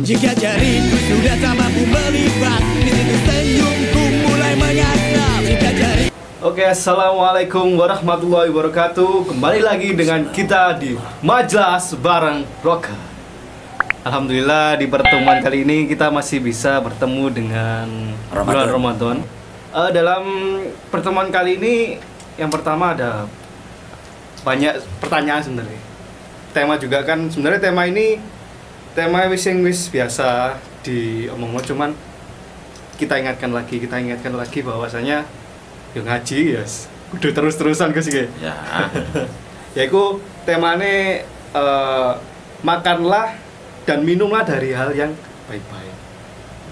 Jika jariku sudah tak mampu melipat, di situ senyumku mulai menyasar. Jika jari. Oke, assalamualaikum warahmatullahi wabarakatuh. Kembali lagi dengan kita di Majelis Bareng Rocker. Alhamdulillah di pertemuan kali ini kita masih bisa bertemu dengan bulan Ramadan. Dalam pertemuan kali ini yang pertama ada banyak pertanyaan sebenarnya. Tema juga kan sebenarnya tema ini tema wis biasa diomong, cuman kita ingatkan lagi bahwasanya yang ngaji udah terus-terusan Gus ya. Yaitu temane makanlah dan minumlah dari hal yang baik-baik.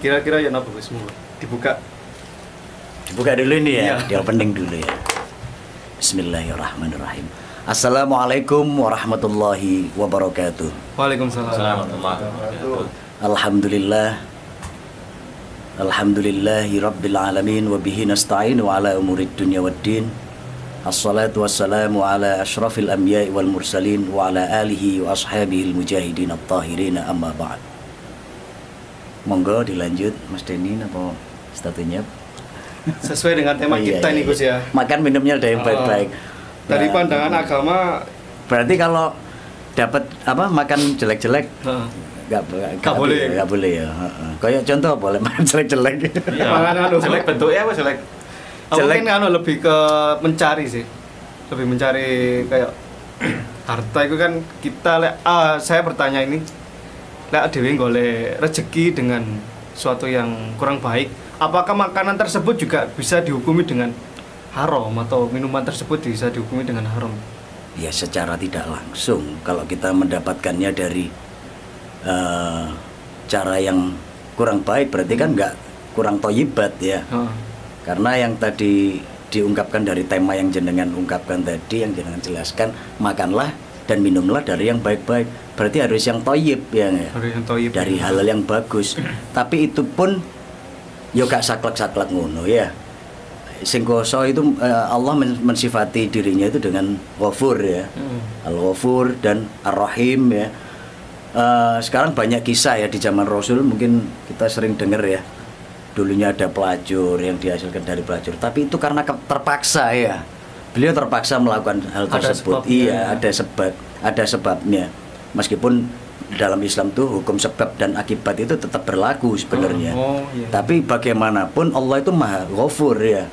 Kira-kira ya napa Gus? Dibuka dulu ini ya, iya. Di opening dulu ya. Bismillahirrahmanirrahim. Assalamualaikum warahmatullahi wabarakatuh. Waalaikumsalam. Alhamdulillah. Alhamdulillahi rabbil alamin wa bihi nasta'in wa ala umurid dunya waddin. Assalatu wassalamu ala asyrafil anbiya'i wal mursalin wa ala alihi wa ashabihi mujahidin at-tahirin amma ba'd. Monggo dilanjut Mas Denny apa statunya? Sesuai dengan tema kita nih Gus ya. Makan minumnya ada yang baik-baik. Dari pandangan agama berarti kalau dapat apa makan jelek-jelek nggak boleh ya. Kayak contoh boleh makan jelek-jelek. Mangan jelek bentuknya apa jelek? Jelek mungkin lebih ke mencari sih. Lebih mencari kayak harta itu kan kita saya bertanya ini lek dhewe golek rezeki dengan suatu yang kurang baik, apakah makanan tersebut juga bisa dihukumi dengan haram atau minuman tersebut bisa dihukumi dengan haram? Ya secara tidak langsung kalau kita mendapatkannya dari cara yang kurang baik berarti kan nggak kurang toyibat ya. Karena yang tadi diungkapkan dari tema yang jenengan ungkapkan tadi, yang jenengan jelaskan, makanlah dan minumlah dari yang baik-baik, berarti harus yang toyib ya, dari halal yang bagus. Tapi itu pun yo gak saklek-saklek ngono ya. Sing kuwasa itu Allah mensifati dirinya itu dengan Ghafur ya. Al-Ghafur dan Ar-Rahim ya. Sekarang banyak kisah ya di zaman Rasul, mungkin kita sering dengar ya. Dulunya ada pelacur yang dihasilkan dari pelacur, tapi itu karena terpaksa ya. Beliau terpaksa melakukan hal tersebut. Iya, ada sebabnya. Meskipun dalam Islam tuh hukum sebab dan akibat itu tetap berlaku sebenarnya. Tapi bagaimanapun Allah itu Maha Ghafur ya.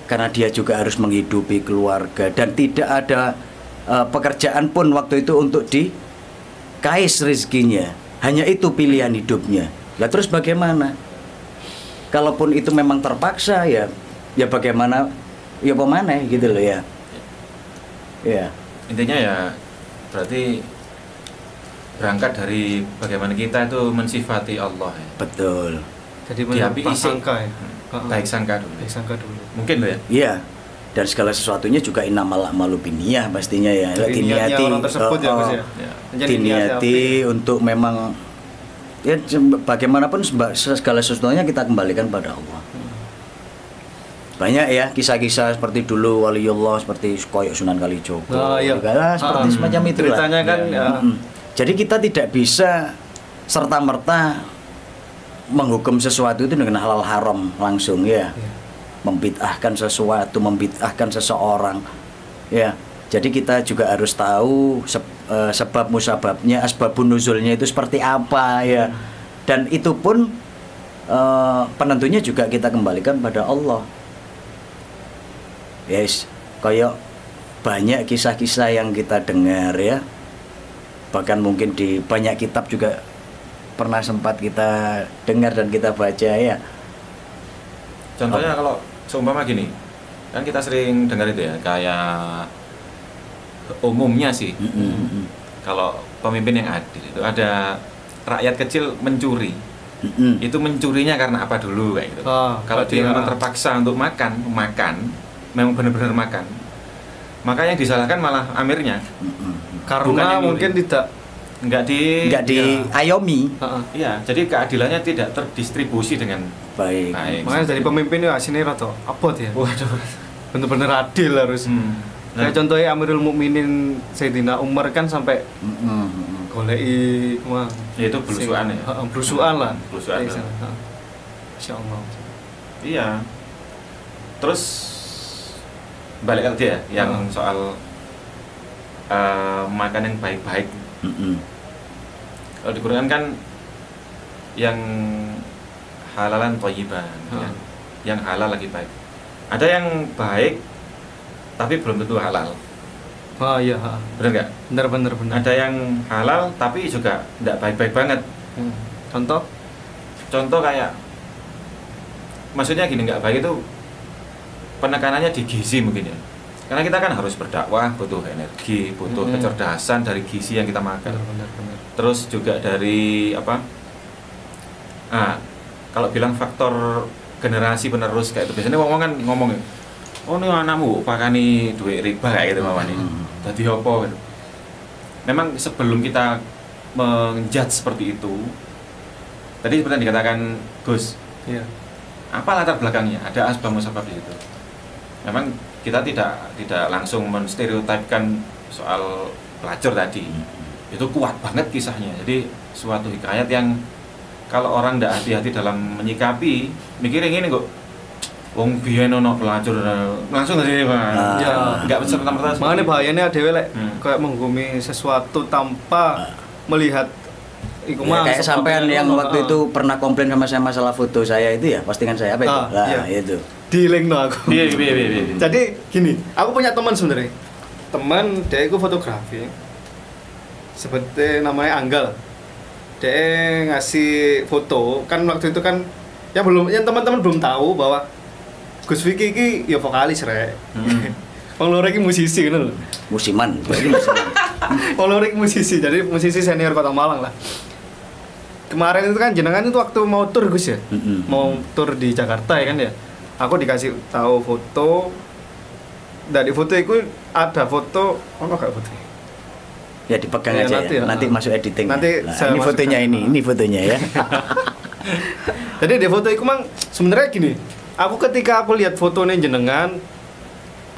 Karena dia juga harus menghidupi keluarga dan tidak ada pekerjaan pun waktu itu untuk dikais rezekinya. Hanya itu pilihan hidupnya. Lah terus bagaimana? Kalaupun itu memang terpaksa ya bagaimana? Ya pemana gitu loh ya. Ya. Intinya ya berarti berangkat dari bagaimana kita itu mensifati Allah ya. Betul. Jadi baik sangka ya. Baik sangka dulu. Baik sangka dulu. Mungkin loh ya. Iya. Dan segala sesuatunya juga innamal a'malu binniyah pastinya ya. Diniati diniati untuk memang ya bagaimanapun segala sesuatunya kita kembalikan pada Allah. Banyak ya kisah-kisah seperti dulu waliullah seperti koyok Sunan Kalijogo. Seperti semacam itu lah. Ceritanya kan ya. Jadi kita tidak bisa serta-merta menghukum sesuatu itu dengan halal haram langsung ya. Membid'ahkan sesuatu, membid'ahkan seseorang. Ya. Jadi kita juga harus tahu sebab musababnya, asbabun nuzulnya itu seperti apa ya. Dan itu pun penentunya juga kita kembalikan pada Allah. Yes, kayak banyak kisah-kisah yang kita dengar ya. Bahkan mungkin di banyak kitab juga pernah sempat kita dengar dan kita baca ya. Contohnya kalau seumpama gini, kan kita sering dengar itu ya, kayak umumnya sih. Kalau pemimpin yang adil itu ada rakyat kecil mencuri. Itu mencurinya karena apa dulu kayak gitu. Kalau dia memang terpaksa untuk makan, memang benar-benar makan, maka yang disalahkan malah amirnya. Karena mungkin nggak diayomi. Iya, jadi keadilannya tidak terdistribusi dengan baik. Makanya dari pemimpin ya sini rata abot ya. Waduh, benar-benar adil harus. Kayak contohnya Amirul Mukminin Sayyidina Umar kan sampai goleki kumang. Ya itu belusukan ya. Heeh, belusukan lah. Belusukan. Heeh. Insyaallah. Iya. Terus balik ke dia yang soal makan yang baik-baik. Kalau di Quran kan yang halalan thayyiban, yang halal lagi baik. Ada yang baik tapi belum tentu halal. Oh iya, benar nggak? Benar. Ada yang halal tapi juga nggak baik-baik banget. Contoh? Contoh kayak, maksudnya gini, nggak baik itu penekanannya di gizi mungkin ya. Karena kita kan harus berdakwah, butuh energi, butuh kecerdasan dari gizi yang kita makan. Benar. Terus juga dari apa? Kalau bilang faktor generasi penerus kayak itu, biasanya ngomong, oh ini anakmu pakani duit riba kayak gitu mama nih. Tadi apa gitu. Memang sebelum kita menjudge seperti itu, tadi seperti yang dikatakan Gus, apa latar belakangnya? Ada asbab musabab di situ. Memang kita tidak langsung menstereotipkan soal pelacur tadi. Itu kuat banget kisahnya. Jadi suatu hikayat yang kalau orang tidak hati-hati dalam menyikapi, mikirin gini kok, wong biyen ono pelacur langsung aja Pak. Ya, enggak serta-merta. Makanya bahayanya dhewe lek kayak menghukumi sesuatu tanpa melihat iku mah. Kayak sampean yang waktu itu pernah komplain sama saya masalah foto saya itu ya, postingan saya apa itu? Itu. Di-link aku. Iya. Jadi gini, aku punya teman sebenarnya. Teman dia itu fotografi. Seperti namanya Anggal. Dia ngasih foto, kan waktu itu kan yang teman-teman belum tahu bahwa Gus Vicky ini ya vokalis rek. Wong loro iki musisi ngono lho. Musiman. Wong loro iki musisi, jadi musisi senior Kota Malang lah. Kemarin itu kan jenengan itu waktu mau tur Gus ya. Mau tur di Jakarta ya kan ya. Aku dikasih tahu foto. Dari foto itu ada foto, ono gak foto? Ya dipegang aja nanti, ya. Nanti masuk editing. Nanti ini fotonya ini fotonya ya. Jadi di foto itu mang sebenarnya gini. Aku ketika aku lihat fotonya jenengan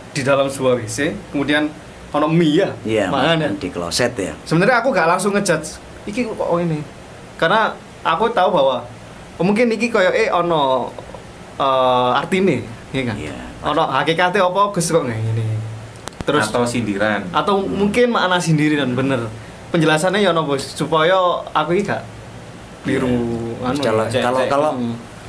di dalam sebuah WC, kemudian ono mie ya, mangan di kloset ya. Sebenarnya aku gak langsung ngejudge. Iki kok ini? Karena aku tahu bahwa mungkin iki koyo ono artine, ya kan? Iya. Ono hakikate apa Gus kok ngene. Terus atau sindiran. Atau mungkin makna sindiran bener. Penjelasannya ya ono Bos, supaya aku iki gak biru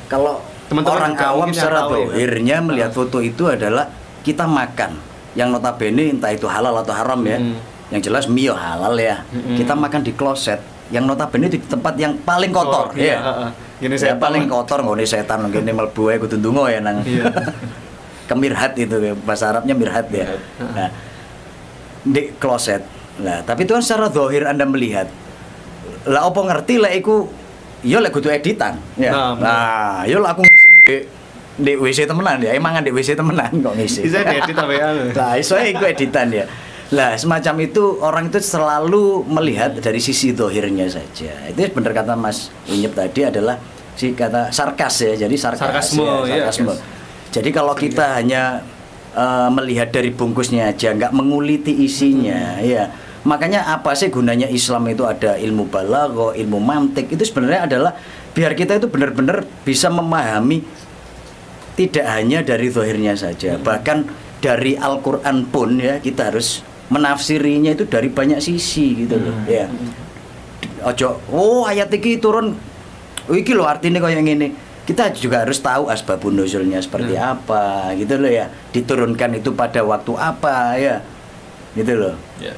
kalau orang awam secara zahirnya melihat foto itu adalah kita makan yang notabene entah itu halal atau haram ya. Yang jelas mie halal ya. Kita makan di kloset yang notabene di tempat yang paling kotor ya. Gini saya paling kotor nggone setan ngene mlebu ae kudu ndonga ya nang. Kemirhat itu ya, bahasa Arabnya mirhat ya. Nah, di kloset. Nah, tapi itu kan secara zahir Anda melihat. Lah apa ngerti lek iku ya lek kudu editan ya. Nah, ya aku ngising di WC temenan ya, emangan di WC temenan kok ngisi. Bisa diedit apa ya? Lah, iso iku editan ya. Lah, semacam itu orang itu selalu melihat dari sisi zahirnya saja. Itu benar kata Mas Unyep tadi adalah si kata sarkas ya. Jadi sarkasme. Ya, sarkasme. Jadi kalau kita hanya melihat dari bungkusnya aja, nggak menguliti isinya, ya. Makanya apa sih gunanya Islam itu ada ilmu balaghah, ilmu mantik, itu sebenarnya adalah biar kita itu benar-benar bisa memahami tidak hanya dari zahirnya saja, bahkan dari Al-Quran pun ya kita harus menafsirinya itu dari banyak sisi gitu loh, ya. Ojo, ayat ini turun, iki loh artinya kayak gini. Kita juga harus tahu asbabun nuzulnya seperti apa gitu loh ya. Diturunkan itu pada waktu apa ya. Gitu loh. Ya.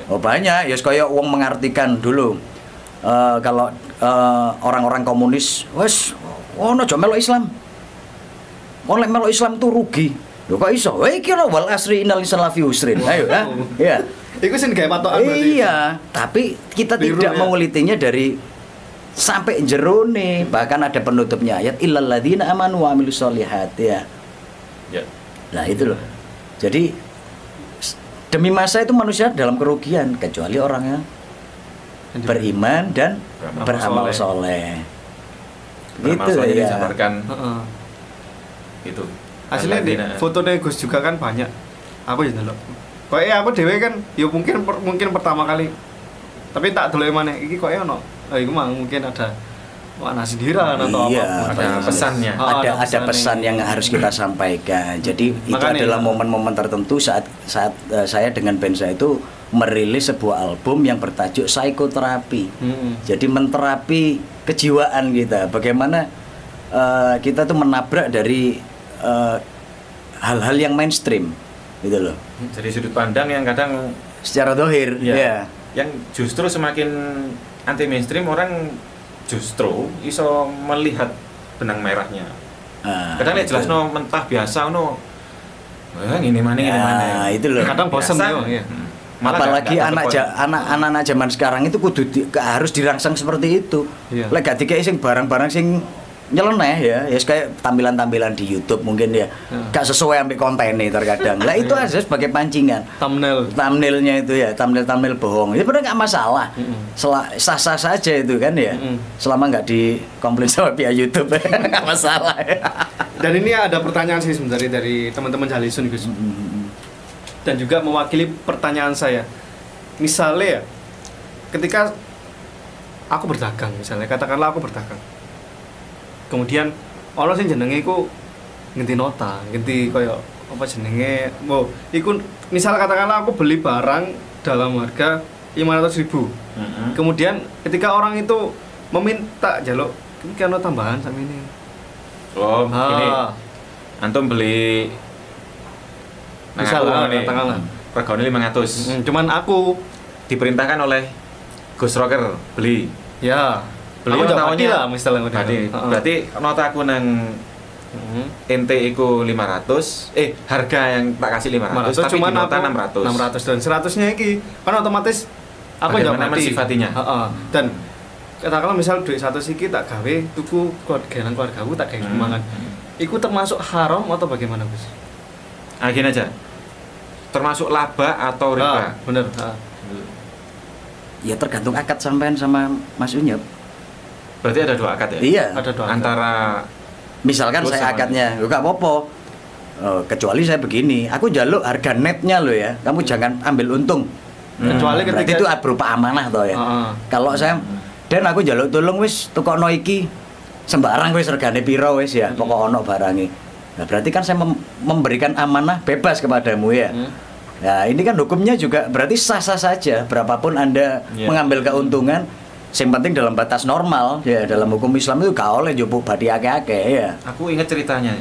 Oh banyak ya kayak wong mengartikan dulu kalau orang-orang komunis wes ono aja melok Islam. Wong lek melok Islam tuh rugi. Lho kok iso? Iki lho wal asri innal insana lafi usrin. Ayo ya. Iku sing gawe patokan berarti. Iya, tapi kita tidak mengulitinya dari sampai jerone, bahkan ada penutupnya ayat illal ladzina amanu wa amilus sholihat ya. Nah itu loh. Jadi demi masa itu manusia dalam kerugian kecuali orang yang beriman dan beramal soleh. Gitu ya. Disabarkan. Itu. Hasilnya di fotonya Gus juga kan banyak. Aku ya ndelok. Kayak aku dhewe kan ya mungkin pertama kali Tapi tak dolek maneh iki koyo ono. Iku mang mungkin ada makna sindiran atau Iya, apa. ada pesannya. Ada pesan yang harus kita sampaikan. Jadi itu Makanya, adalah momen-momen tertentu saat saya dengan band saya itu merilis sebuah album yang bertajuk Psikoterapi. Jadi menterapi kejiwaan kita. Bagaimana kita tuh menabrak dari hal-hal yang mainstream, gitu loh. Jadi sudut pandang yang kadang Secara dohir, ya. yang justru semakin anti mainstream, orang justru iso melihat benang merahnya. Kadang nek jelas no mentah biasa no, ini mana ini mana. Itu loh. Kadang bosen Biasa. yo, iya. Malah Apalagi nggak ke poin. anak-anak zaman sekarang itu harus dirangsang seperti itu. Iya. Lek gak dikei sing barang-barang sing nyeleneh ya kayak tampilan-tampilan di YouTube mungkin ya. Gak sesuai ambil kontennya terkadang. Lah itu aja sebagai pancingan. Thumbnailnya itu ya, thumbnail bohong. Itu benar nggak masalah. Sah-sah saja itu kan ya. Selama nggak dikomplain sama pihak YouTube nggak masalah ya. Dan ini ada pertanyaan sih sebenarnya dari teman-teman Jalisun Gus. Dan juga mewakili pertanyaan saya. Misalnya ya, ketika aku berdagang misalnya, katakanlah aku berdagang. Kemudian orang sing jenenge iku ngenti nota, ngenti koyo apa jenenge, iku misal katakanlah aku beli barang dalam harga 500.000. Kemudian ketika orang itu meminta jaluk, ini kan tambahan sama ini. Oh, ini antum beli misal katakanlah regane 500. Cuman aku Diperintahkan oleh Gus Rocker beli. ya Beli aku notanya lah misalnya berarti nota aku nang ente iku 500, harga yang tak kasih 500 tapi cuma di nota 600 dan 100-nya iki kan otomatis aku nggak bagaimana mati mensifatinya. Dan katakanlah misal duit 100 iki tak gawe tuku keluargaku tak gawe mangan. Iku termasuk haram atau bagaimana Gus? Gini aja, termasuk laba atau riba? Bener. Ya tergantung akad sampean sama Mas Unyep. Berarti ada dua akad ya? Iya. Ada dua akad. Antara Misalkan Terus saya sama akadnya, enggak apa-apa. Kecuali saya begini, aku jaluk harga netnya lo ya. Kamu jangan ambil untung. Kecuali Berarti ketika itu berupa amanah toh ya. Kalau saya dan aku jaluk tolong wis tukokno iki sembarang wis regane piro wis ya, pokok ono barangi. Nah, berarti kan saya memberikan amanah bebas kepadamu ya. Nah, ini kan hukumnya juga berarti sah-sah saja berapapun Anda mengambil keuntungan. Yang penting dalam batas normal ya, dalam hukum Islam itu gak oleh njupuk badi akeh-akeh ya. aku ingat ceritanya,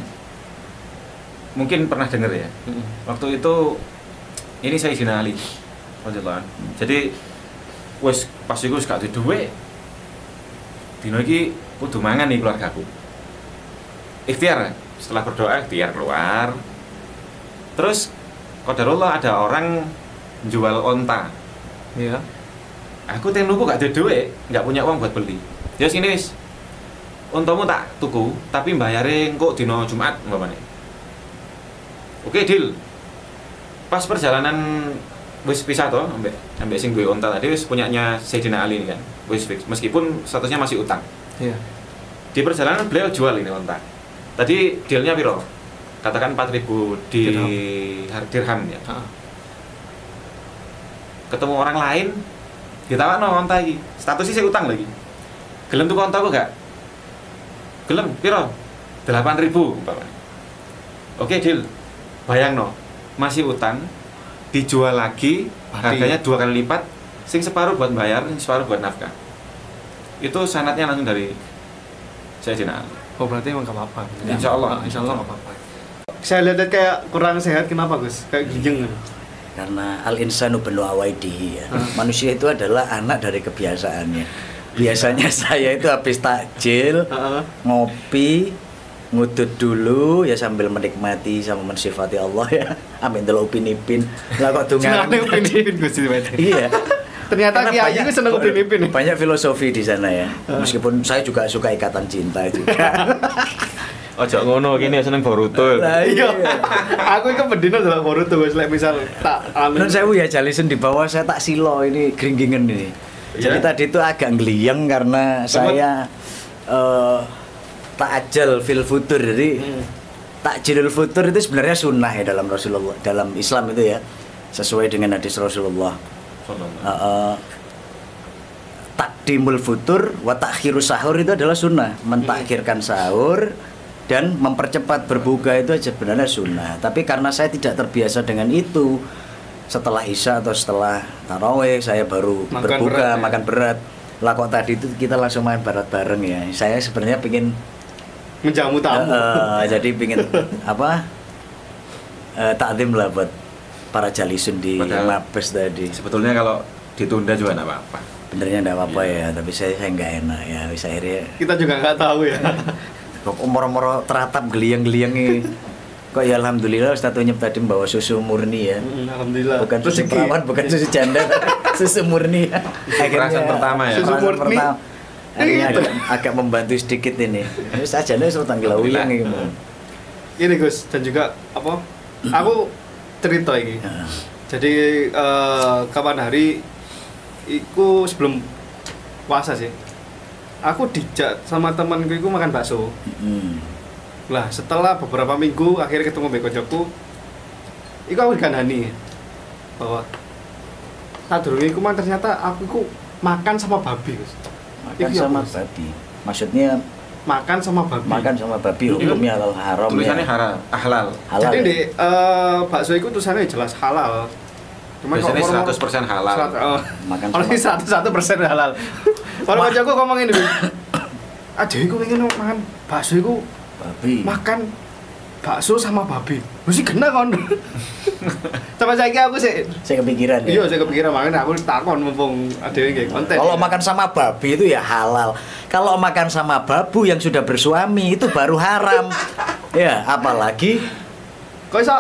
mungkin pernah dengar ya. Waktu itu ini saya Sayyidina Ali radhiyallahu anhu. Jadi wis pas iku wis gak duwe. Dino iki kudu mangan nih keluargaku. Ikhtiar, setelah berdoa ikhtiar keluar. Terus qadarullah ada orang jual onta. Iya. Aku tenuku gak ada duit, gak punya uang buat beli. Ya sini wis. Untamu tak tuku, tapi bayare engko dino Jumat umpamane. Oke, deal. Pas perjalanan wis pisah to ambek sing duwe onta tadi wis punyanya Sayyidina Ali ini kan. Wis fix meskipun statusnya masih utang. Iya. Di perjalanan beliau jual ini onta. Tadi dealnya piro? Katakan 4.000 di dirham ya. Ketemu orang lain ditawakno onta iki. Statusnya saya utang lagi. Gelem tuku onta kok gak? Gelem piro? 8.000 umpamanya. Oke, deal. Bayangno, masih utang, dijual lagi, harganya 2 kali lipat, sing separuh buat bayar, sing separuh buat nafkah. Itu sanadnya langsung dari Sayyidina Ali. Oh, berarti emang gak apa-apa. Insya Allah gak apa-apa. Saya lihat kayak kurang sehat, kenapa Gus? Kayak gijeng. Karena al-insanu benu awaidihi ya. Manusia itu adalah anak dari kebiasaannya. Biasanya saya itu habis takjil, ngopi, ngudut dulu ya sambil menikmati sama mensifati Allah ya. Amin dulu upin-ipin. Lah kok Senang upin-ipin Gus. Iya. Ternyata Kiai itu senang upin-ipin. Banyak filosofi di sana ya. Meskipun saya juga suka ikatan cinta juga. Ojo ngono kene seneng Boruto. Lah iya. Aku itu bendino dalam Boruto Gus, lek misal tak Non sewu ya Jalisen di bawah saya tak silo ini gringgingen ini. Jadi tadi itu agak ngeliyeng karena saya takjil fil futur. Jadi takjilul futur itu sebenarnya sunnah ya dalam Rasulullah, dalam Islam itu ya. Sesuai dengan hadis Rasulullah. takdimul futur wa takhirus sahur itu adalah sunnah. Mentakhirkan sahur dan mempercepat berbuka itu sebenarnya sunnah. Tapi karena saya tidak terbiasa dengan itu, setelah isya atau setelah tarawih saya baru berbuka, makan berat. Lah kok tadi itu kita langsung main berat bareng ya. Saya sebenarnya pengen menjamu tamu. Jadi pengen takdim lah buat para jalisun di Mabes tadi. Sebetulnya kalau ditunda juga nggak apa-apa. Benernya nggak apa-apa ya, tapi saya nggak enak ya. Bisa akhirnya kita juga nggak tahu ya. Kok moro-moro teratap geliang-geliang nih. Kok ya alhamdulillah Ustaz Unyep tadi bawa susu murni ya. Alhamdulillah. Bukan susu perawan, bukan susu janda, susu murni. Perasaan pertama ya. Susu murni. Akhirnya agak membantu sedikit ini. Terus aja nih suruh tanggal uyang ini. Ini Gus, dan juga apa? Aku cerita ini. Jadi kapan hari iku sebelum puasa sih. Aku dijak sama temanku iku makan bakso. Lah setelah beberapa minggu akhirnya ketemu mbek koncoku. Iku aku dikandani bahwa sadurunge iku ternyata aku iku makan sama babi, Gus. Makan sama babi. Maksudnya makan sama babi. Makan sama babi hukumnya halal haram. Tulisannya ya. halal. Jadi di bakso itu tulisannya jelas halal. Cuma biasanya 100% halal. Makan kalau ini 101% halal. Kalau kancaku ngomong ini, aja iku pengen makan bakso iku babi. Makan bakso sama babi. Mesti kena kon. Sama saiki aku sih. Saya kepikiran ya. Iya, saya kepikiran makanya aku takon mumpung adewe nggih konten. Kalau makan sama babi itu ya halal. Kalau makan sama babu yang sudah bersuami itu baru haram. Ya, apalagi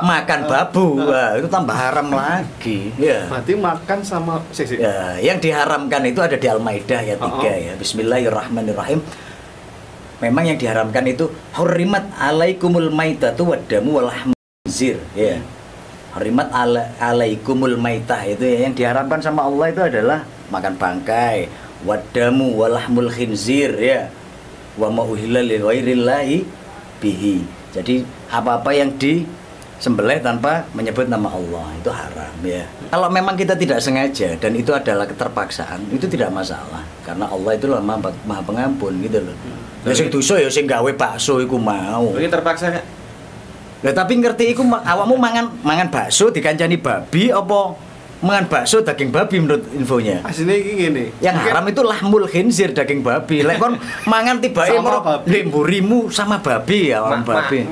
makan babu, wah, itu tambah haram lagi. Ya. Berarti makan sama ya, yang diharamkan itu ada di Al-Maidah ayat 3 ya. Bismillahirrahmanirrahim. Memang yang diharamkan itu hurrimat alaikumul maitatu waddamu walahmul khinzir ya. Hurrimat alaikumul maitah itu ya, yang diharamkan sama Allah itu adalah makan bangkai, waddamu walahmul khinzir ya. Wa ma uhilla li ghairillahi bihi. Jadi apa-apa yang disembelih tanpa menyebut nama Allah itu haram ya. Kalau memang kita tidak sengaja dan itu adalah keterpaksaan, itu tidak masalah karena Allah itu maha pengampun gitu loh. Ya sing dosa ya sing gawe bakso iku mau. Iki terpaksa gak? Lah tapi ngerti iku awakmu mangan bakso dikancani babi apa mangan bakso daging babi menurut infonya? Asline iki ngene. Yang haram itu lahmul khinzir daging babi. Lek kon mangan tibake ndek mburimu sama babi ya babi.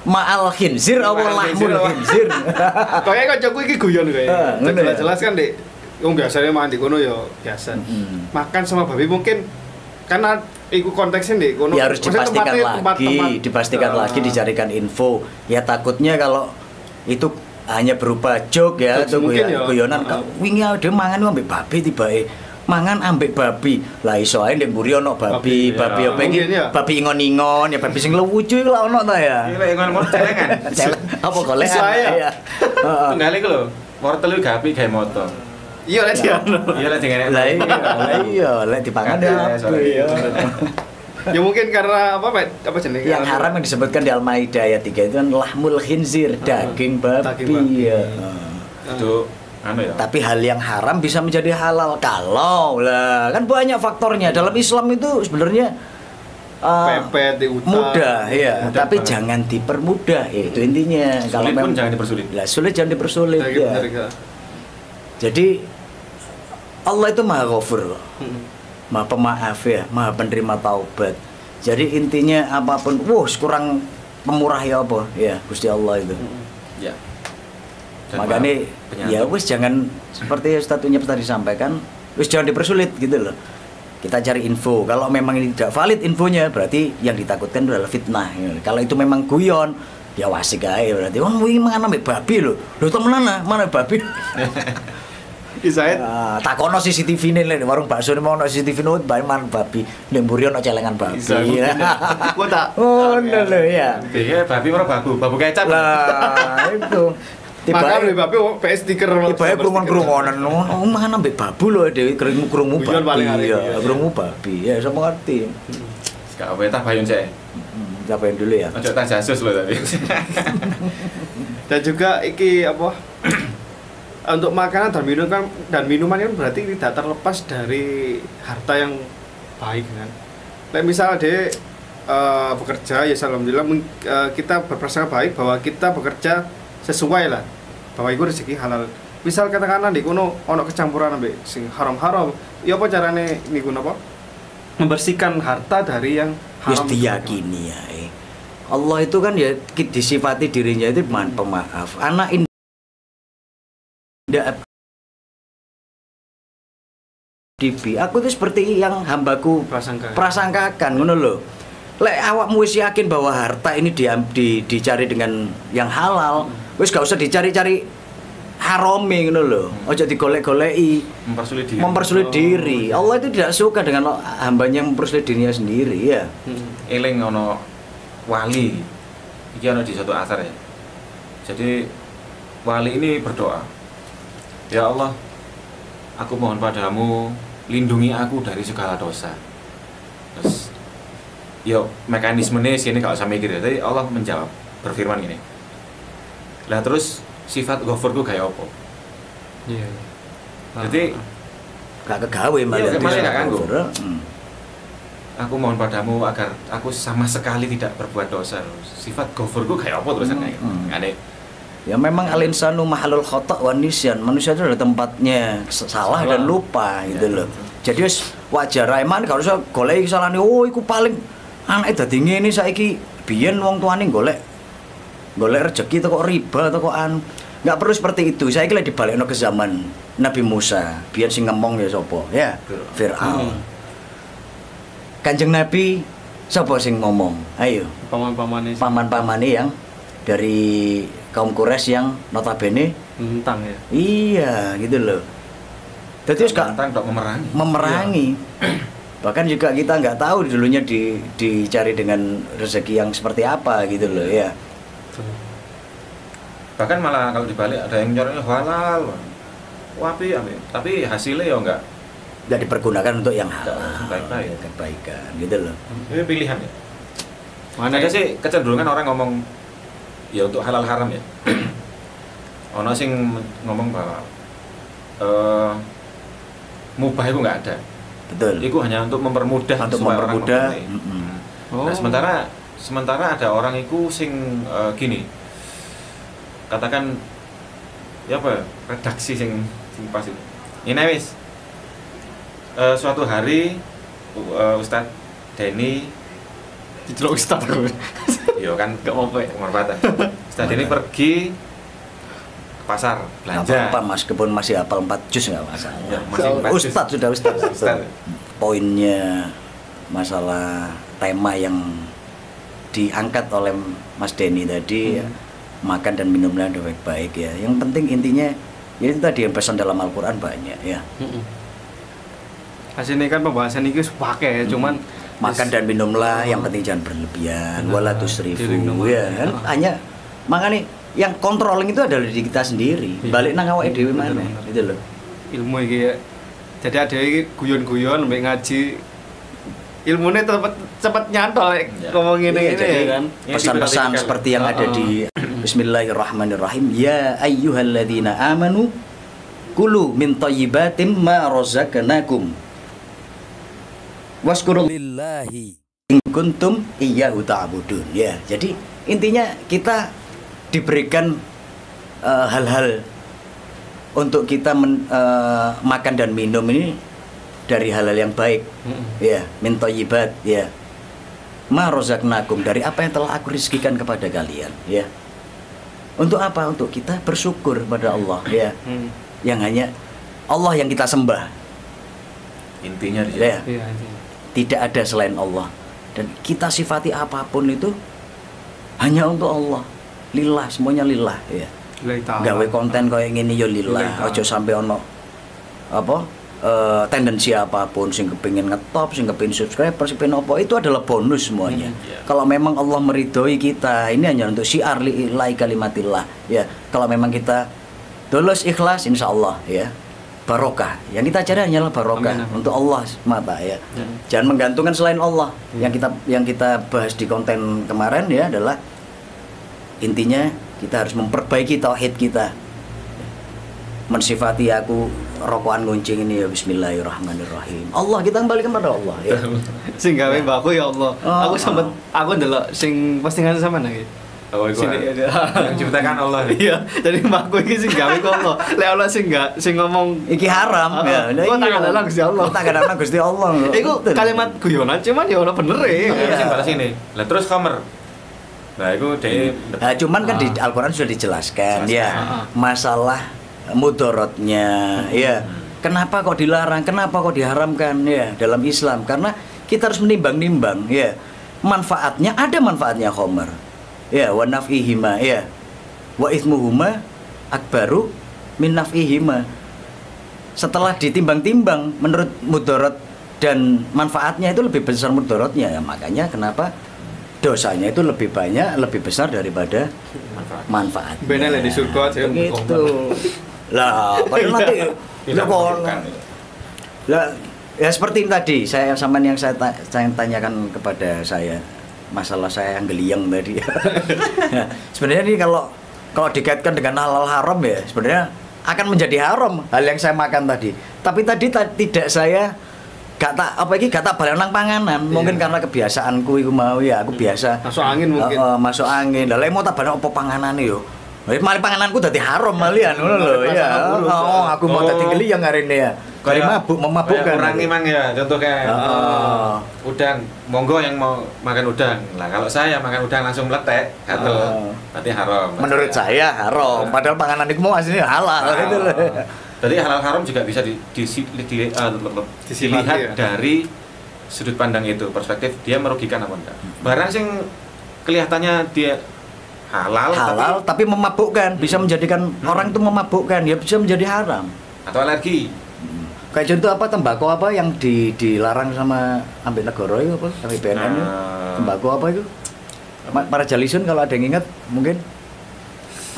Ma'al khinzir apa lahmul khinzir? Kayaknya kancaku iki guyon kayak. Jelas-jelas kan Dek. Wong biasanya mangan di kono ya biasa. Makan sama babi mungkin karena iku konteksnya Dek kono. Ya harus dipastikan lagi, dicarikan info. Ya takutnya kalau itu hanya berupa joke ya atau guyonan. Wingi ade mangan ambek babi tibake. Mangan ambek babi. Lah iso ae ndek mburi ono babi apa iki? Babi ingon-ingon ya babi sing lucu iku lah ono ta ya. Iki ingon-ingon celengan. Apa golek ya. Tunggale iku lho. Wortel gapi gawe moto. Iya lek diano. Iya lek dingene. Lah iya lek dipangan ya. Ya mungkin karena apa jenenge? Yang haram yang disebutkan di Al-Maidah ayat 3 itu kan lahmul khinzir, daging babi. Ya. Itu ya. Tapi hal yang haram bisa menjadi halal kalau lah kan banyak faktornya dalam Islam itu sebenarnya mudah ya, tapi jangan dipermudah ya, itu intinya. Kalau pun jangan dipersulit. Lah sulit jangan dipersulit ya. Jadi Allah itu Maha Ghafur, Maha Pemaaf ya, Maha Penerima Taubat. Jadi intinya apapun, kurang pemurah ya apa ya Gusti Allah itu. Ya. Makanya ya wis jangan seperti Ustaz Unyep tadi sampaikan, wis jangan dipersulit gitu loh. Kita cari info. Kalau memang ini tidak valid infonya, berarti yang ditakutkan adalah fitnah. Kalau itu memang guyon, ya wasik aja berarti. Wong wingi mangan ambek babi lho. Lho temenan mana babi? Isaet. Takono CCTV ne lek warung bakso mau ono CCTV no mangan babi. Nek mburi ono celengan babi. Gua tak. Oh lho ya. Iya babi ora babu kecap. Lah itu. Tiba-tiba babi PS stiker tiba-tiba krungon-krungonan mangan ambek babu lho dhewe krungu babi. Iya, krungu babi. Ya sama ngerti. Gak apa tah bayun sik. Capain dulu ya. Ojo tas jasus lho tadi. Dan juga iki apa? untuk makanan dan minuman kan berarti tidak terlepas dari harta yang baik kan. Kayak misal dia bekerja ya alhamdulillah kita berprasangka baik bahwa kita bekerja sesuai lah bahwa itu rezeki halal. Misal katakanlah di kuno ono kecampuran ambek sing haram-haram, ya apa carane niku napa? Membersihkan harta dari yang haram. Diyakini ya. Allah itu kan ya disifati dirinya itu pemaaf. Anak indah dibi. Aku itu seperti yang hambaku prasangkakan ngono lho. Lek awakmu wis yakin bahwa harta ini dicari dengan yang halal, wis gak usah dicari-cari harome ngono lho. Ojo digolek-goleki, mempersulit diri. Allah itu tidak suka dengan hambanya yang mempersulit dirinya sendiri ya. Eling ono wali. Iki ono di satu asar ya. Jadi wali ini berdoa. Ya Allah, aku mohon padamu lindungi aku dari segala dosa. Terus yo mekanismenya sini gak usah mikir ya. Tapi Allah menjawab berfirman gini. Lah terus sifat ghafurku kayak apa? Iya. Jadi gak kegawe malah gak kanggo. Aku mohon padamu agar aku sama sekali tidak berbuat dosa. Sifat ghafurku kayak apa terusan kayak aneh. Ya memang al-insanu mahalul khata' wa nisyan. Manusia itu adalah tempatnya salah dan lupa gitu loh. Jadi wis wajar ae man gak usah golek kesalahane. Oh iku paling anake dadi ngene saiki. Biyen wong tuane golek rezeki teko riba teko nggak perlu seperti itu. Saya kira dibalikno ke zaman Nabi Musa. Biar sing ngomong ya sapa? Ya, Firaun. Kanjeng Nabi sapa sing ngomong? Ayo. Paman-pamane yang dari kaum Quraisy yang notabene mentang ya. Iya, gitu loh. Jadi gak memerangi. Bahkan juga kita nggak tahu dulunya dicari dengan rezeki yang seperti apa gitu loh ya. Bahkan malah kalau dibalik ada yang nyarinya halal, wapi, tapi hasilnya ya enggak dipergunakan untuk yang halal, kebaikan gitu loh. Ini pilihan ya. Mana ada sih kecenderungan orang ngomong ya untuk halal haram ya. Ono sing ngomong bahwa mubah itu nggak ada. Betul. Itu hanya untuk mempermudah. Oh. Nah, sementara ada orang itu sing gini. Katakan ya apa redaksi sing pas itu. Ini wis suatu hari Ustadz Denny diceluk Ustadz aku. Iya kan gak apa-apa ya. Penghormatan. Ustadz Denny pergi ke pasar belanja. Apa meskipun masih hafal 4 juz enggak masalah. Ya, masih Ustadz. Poinnya masalah tema yang diangkat oleh Mas Denny tadi ya, makan dan minumlah dengan baik-baik ya. Yang penting intinya ya itu tadi yang pesan dalam Al-Qur'an banyak ya. Hasilnya kan pembahasan ini pakai cuman makan dan minumlah yang penting jangan berlebihan, wala tusrifu ya kan. Hanya makanya yang controlling itu adalah diri kita sendiri. Balik nang awake dhewe mana gitu loh. Ilmu iki ya. Jadi ada iki guyon-guyon mbek ngaji ilmunya cepet nyantol ngomong ini ya kan. Pesan-pesan seperti yang ada di Bismillahirrahmanirrahim. Ya ayyuhalladzina amanu kulu min thayyibatim ma razaqnakum waskurulillahi in kuntum iyyahu ta'budun. Ya, jadi intinya kita diberikan hal-hal untuk kita makan dan minum ini dari hal-hal yang baik. Ya, min thayyibat ya. Ma razaqnakum dari apa yang telah aku rizkikan kepada kalian ya. Untuk apa? Untuk kita bersyukur pada Allah ya. Yang hanya Allah yang kita sembah. Intinya ya. Tidak ada selain Allah. Dan kita sifati apapun itu hanya untuk Allah. Lillah, semuanya lillah ya. Gawe konten kayak gini yo lillah. Ojo sampai ono apa? Tendensi apapun sing kepingin ngetop, sing kepingin subscriber, sing kepingin apa, itu adalah bonus semuanya. Kalau memang Allah meridhoi kita, ini hanya untuk syiar lillahi kalimatillah ya. Kalau memang kita tulus ikhlas, insyaallah ya barokah. Yang kita cari hanyalah barokah. Amin. Untuk Allah semata ya. Jangan menggantungkan selain Allah. Yang kita bahas di konten kemarin ya adalah intinya kita harus memperbaiki tauhid kita. mensifati aku rokokan gonceng ini ya bismillahirrahmanirrahim. Allah, kita kembalikan pada Allah ya. Sing gawe mbakku ya Allah. Oh, Aku sempet aku ndelok sing postingan sama lagi. Oh, iku yang ciptakan Allah. Iya, jadi mbakku iki sing gawe kok Allah. Lek Allah sing ngomong Iki haram ya. Kok tak kandhani Gusti Allah. Tak kandhani Gusti Allah. Iku kalimat guyonan cuman ya ono bener e. Iya, sing balas ini. Lah terus Khomer. Nah, itu Nah, cuman kan di Al-Qur'an sudah dijelaskan ya masalah mudorotnya ya. Kenapa kok dilarang? Kenapa kok diharamkan ya dalam Islam? Karena kita harus menimbang-nimbang ya. Manfaatnya ada manfaatnya Khomer. Ya, wa naf'ihima ya. Wa itsmuhuma akbaru min naf'ihima. Setelah ditimbang-timbang menurut mudorot dan manfaatnya itu lebih besar mudorotnya ya, makanya kenapa dosanya itu lebih banyak, lebih besar daripada manfaatnya. Bener di surga aja gitu. Lah, padahal nanti lah ya seperti tadi saya tanyakan kepada saya masalah saya yang geliyang tadi. Nah, sebenarnya ini kalau dikaitkan dengan halal haram ya sebenarnya akan menjadi haram hal yang saya makan tadi. Tapi tadi tidak saya gak tak balik nang panganan. Mungkin karena kebiasaanku iku mau ya aku biasa masuk angin mungkin. Masuk angin. Lah mau tak balik apa panganane yo. Mari pangananku dadi haram malian ngono lho ya. Aku mau dadi geliyang arene ya. Kari mabuk, memabukkan. Kurang memang ya, contoh kayak udang, monggo yang mau makan udang. Lah kalau saya makan udang langsung meletek, berarti haram. Menurut saya haram, padahal panganan itu mau aslinya halal gitu loh. Jadi halal haram juga bisa dilihat dari sudut pandang itu, perspektif dia merugikan apa enggak. Barang sing kelihatannya dia halal tapi memabukkan, bisa menjadikan orang itu memabukkan, ya bisa menjadi haram. Atau alergi. Kayak contoh apa tembakau apa yang dilarang sama Ambek Negoro itu apa? Sama BNN itu? Tembakau apa itu? Para jalisun kalau ada yang ingat mungkin.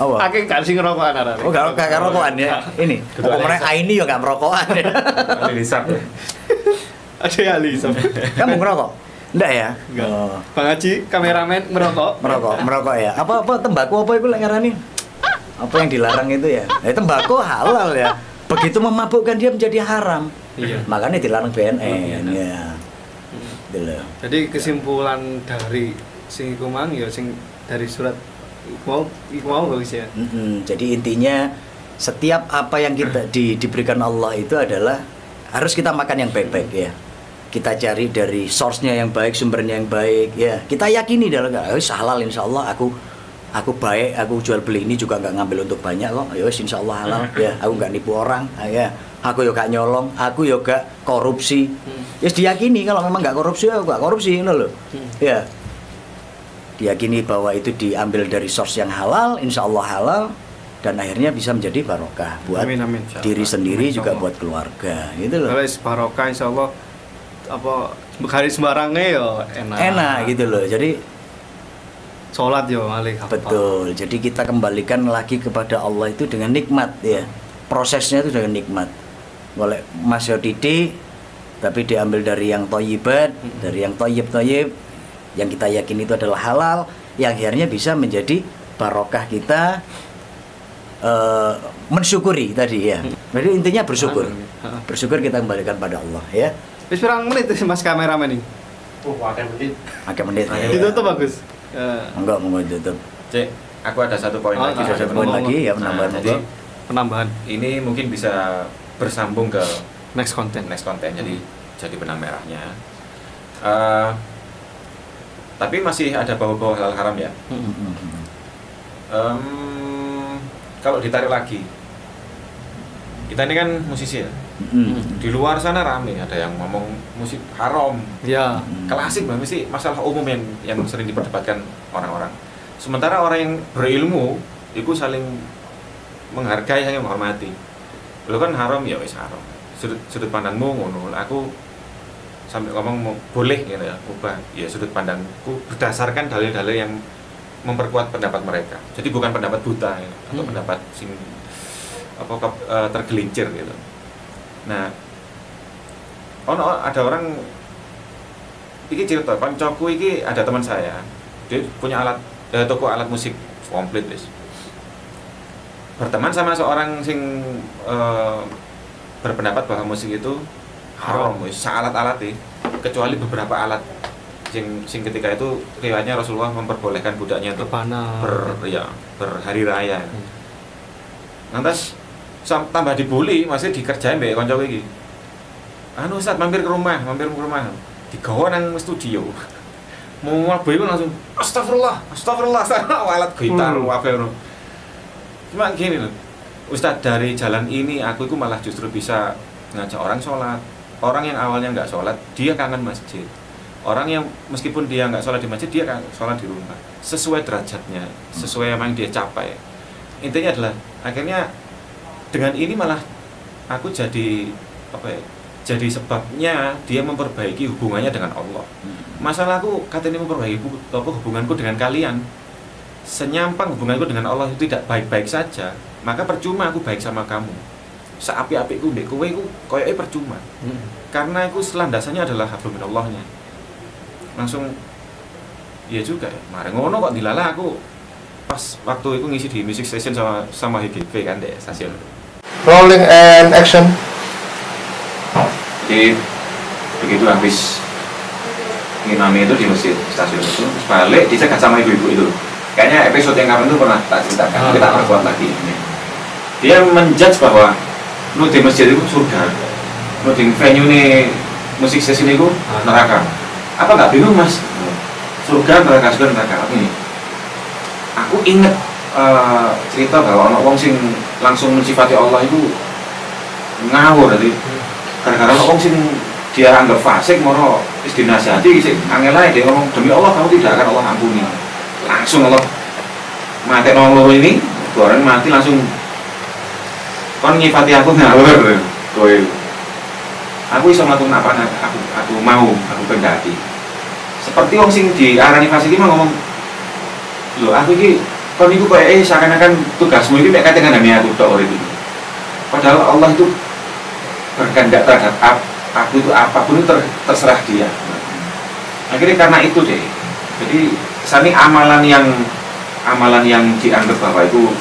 Apa? Akeh gak sing ngerokokan arek. Oh, gak rokokan ya. Ini. Pokoknya Aini ya gak merokokan. Lisap. Ada Alisap. Kamu ngerokok? Enggak ya? Enggak. Bang Haji, kameramen merokok. Merokok ya. Apa tembakau apa itu lek ngarani? Apa yang dilarang itu ya? Tembakau halal ya. Begitu memabukkan dia menjadi haram. Iya. Makanya dilarang BNN ya. Jadi kesimpulan dari sing iku mang ya sing dari surat iku mau bagus ya. Jadi intinya setiap apa yang kita diberikan Allah itu adalah harus kita makan yang baik-baik ya. Kita cari dari source-nya yang baik, sumbernya yang baik ya. Kita yakini dalam halal insyaallah aku baik, aku jual beli ini juga nggak ngambil untuk banyak kok. Ya insya Allah halal ya. Aku nggak nipu orang ya. Aku juga gak nyolong, aku juga korupsi. Ya diyakini kalau memang nggak korupsi, aku nggak korupsi loh. Ya. Diyakini bahwa itu diambil dari source yang halal, insya Allah halal, dan akhirnya bisa menjadi barokah buat diri sendiri juga buat keluarga. Gitu loh. Kalau barokah insya Allah apa hari sembarangnya ya enak gitu loh. Jadi sholat ya malih. Betul. Jadi kita kembalikan lagi kepada Allah itu dengan nikmat ya. Prosesnya itu dengan nikmat. Oleh Mas Yodidi tapi diambil dari yang thayyibat, dari yang thayyib yang kita yakini itu adalah halal, yang akhirnya bisa menjadi barokah kita mensyukuri tadi ya. Jadi intinya bersyukur. Bersyukur kita kembalikan pada Allah ya. Wis pirang menit Mas kameramen ini? Pakai menit. Ditutup bagus. Enggak mau ditutup. Cek, aku ada satu poin lagi. Ada satu poin lagi ya penambahan. Jadi penambahan. Ini mungkin bisa bersambung ke next content. Jadi benang merahnya. Tapi masih ada bau-bau halal haram ya. Kalau ditarik lagi, kita ini kan musisi ya. Di luar sana rame, ada yang ngomong musik haram. Ya. Klasik banget sih, masalah umum yang sering diperdebatkan orang-orang. Sementara orang yang berilmu itu saling menghargai, saling menghormati. Lo kan haram ya wis haram. Sudut pandangmu ngono. Aku sampai ngomong boleh gitu ya, ubah. Ya sudut pandangku berdasarkan dalil-dalil yang memperkuat pendapat mereka. Jadi bukan pendapat buta ya, atau pendapat sing tergelincir gitu. Nah, ada orang iki cerita, koncoku iki ada teman saya. Dia punya toko alat musik komplit wis. berteman sama seorang sing berpendapat bahwa musik itu haram, alat-alat kecuali beberapa alat sing ketika itu riwayatnya Rasulullah memperbolehkan budaknya untuk berhari raya. Lantas tambah dibully, masih dikerjain mbek kanca iki. Anu Ustaz mampir ke rumah. Digawa nang studio. Mau mlebu iku langsung astagfirullah, alat gitar apa ngono. Cuma gini loh. Ustaz, dari jalan ini aku itu malah justru bisa ngajak orang sholat. Orang yang awalnya nggak sholat, dia kangen masjid. Orang yang meskipun dia nggak sholat di masjid, dia kan sholat di rumah. Sesuai derajatnya, sesuai yang dia capai. Intinya adalah akhirnya dengan ini malah aku jadi jadi sebabnya dia memperbaiki hubungannya dengan Allah. Masalahku katanya memperbaiki hubunganku dengan kalian. Senyampang hubunganku dengan Allah itu tidak baik-baik saja, maka percuma aku baik sama kamu. Seapi-apiku ndek kowe iku koyoke percuma. Karena itu landasannya adalah hablum minallahnya. Langsung iya juga ya. Mari ngono kok dilala aku pas waktu itu ngisi di music station sama HGP kan deh stasiun. Rolling and action. Jadi begitu habis nginami itu di masjid stasiun itu, terus balik dicegat sama ibu-ibu itu. Kayaknya episode yang kapan itu pernah tak ceritakan, tapi tak perkuat lagi. Dia menjudge bahwa nu di masjid itu surga, nu di venue nih musik session itu neraka. Apa nggak bingung mas? Surga neraka ini. Aku inget cerita bahwa anak wong sing langsung mensifati Allah itu ngawur tadi. Karena anak wong sing dia anggap fasik, moro dinasihati, angel aja dia ngomong demi Allah kamu tidak akan Allah ampuni. Langsung Allah mati nol ini, orang mati langsung kon nyifati aku ngawur. Aku bisa melakukan apa? Aku mau, aku kendaki. Seperti wong sing diarani fasik iki ngomong, lho aku iki kon iku koyo seakan-akan tugasmu iki mek katengane aku tok urip iki. Padahal Allah itu berkehendak terhadap aku itu apapun itu terserah dia. Akhirnya karena itu deh. Jadi kesannya amalan yang dianggap bahwa itu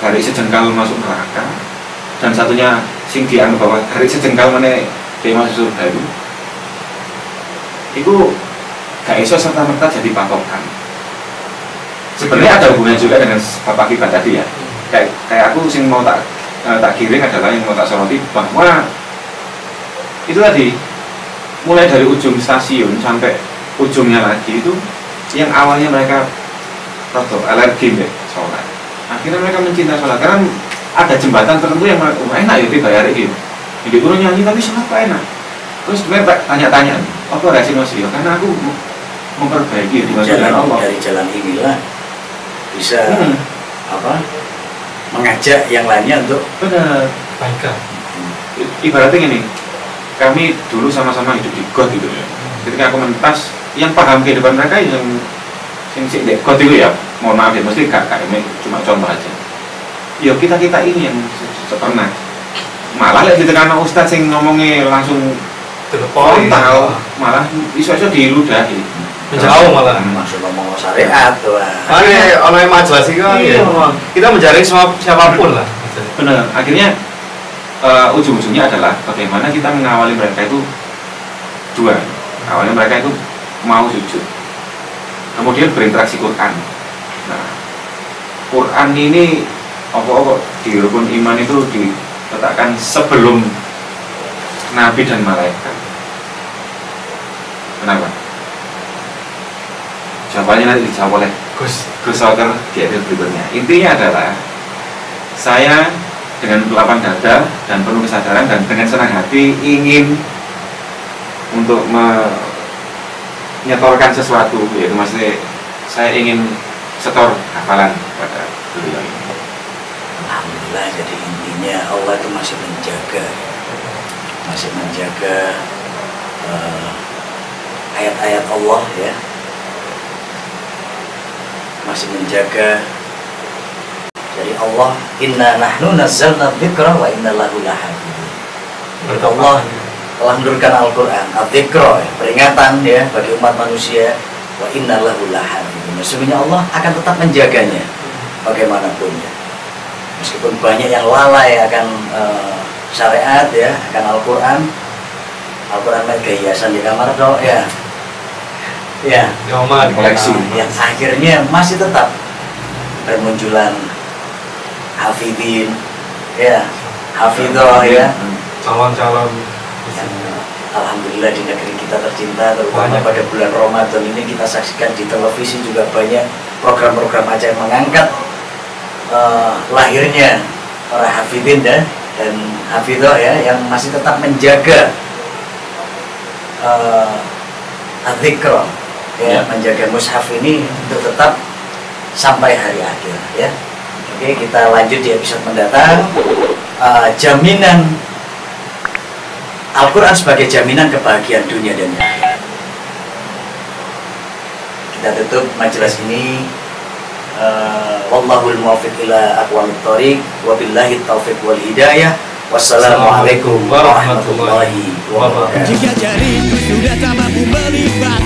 garis sejengkal masuk neraka, dan satunya sing dianggap bahwa garis sejengkal mana dia masuk surga itu gak iso serta merta jadi patokan. Sebenarnya ada hubungannya juga dengan bapak kita tadi ya. Kayak aku sing mau tak giring adalah yang mau tak soroti bahwa itu tadi mulai dari ujung stasiun sampai ujungnya lagi itu yang awalnya mereka rotok alergi deh sholat, akhirnya mereka mencintai sholat karena ada jembatan tertentu yang enak ya dibayar ini jadi turun nyanyi tapi sholat kok enak. Terus mereka tanya-tanya apa reaksi mas Rio, karena aku memperbaiki jalan Allah. Dari jalan inilah bisa mengajak yang lainnya untuk benar baikkan. Ibaratnya gini, kami dulu sama-sama hidup di got gitu ya. Ketika aku mentas, yang paham kehidupan mereka yang sing di got itu ya, mohon maaf ya, mesti ini cuma contoh aja. Ya kita ini yang pernah malah lihat di tengah ustadz yang ngomongnya langsung frontal, malah iso-iso diludahi. Menjauh malah. Maksud ngomong syariat tuh. Orang yang majelas sih kan. Kita menjaring siapapun lah. Benar. Akhirnya ujung-ujungnya adalah bagaimana kita mengawali mereka itu dua. Awalnya mereka itu mau sujud, kemudian berinteraksi Quran. Nah, Quran ini apa di rukun iman itu diletakkan sebelum Nabi dan malaikat. Kenapa? Jawabannya nanti dijawab oleh Gus Soker di episode berikutnya. Intinya adalah saya dengan lapang dada dan penuh kesadaran dan dengan senang hati ingin untuk menyetorkan sesuatu, yaitu maksudnya saya ingin setor hafalan pada beliau ini. Alhamdulillah, jadi intinya Allah itu masih menjaga ayat-ayat Allah ya, masih menjaga. Dari Allah, inna nahnu nazzalna dzikra wa inna lahu lahafidun. Allah telah menurunkan Al-Quran, al-dzikra, peringatan ya bagi umat manusia, wa inna lahu lahafidun. Sesungguhnya Allah akan tetap menjaganya bagaimanapun ya. meskipun banyak yang lalai akan syariat ya, akan Al-Quran kayak hiasan di kamar dong ya. Ya, koleksi. Yang akhirnya masih tetap bermunculan hafidin, ya, hafidhoh ya. Calon-calon. Alhamdulillah di negeri kita tercinta, terutama pada bulan Ramadan ini kita saksikan di televisi juga banyak program-program aja yang mengangkat lahirnya para hafidin dan hafidhoh ya, yang masih tetap menjaga adzikr ya, menjaga mushaf ini untuk tetap sampai hari akhir ya. Oke, kita lanjut di episode mendatang. Jaminan Al-Quran sebagai jaminan kebahagiaan dunia dan akhirat. Kita tutup majelis ini. Wallahul muwaffiq ila aqwamit thoriq, wabillahi taufiq wal hidayah. Wassalamualaikum warahmatullahi wabarakatuh. Jika jariku sudah tak mampu melipat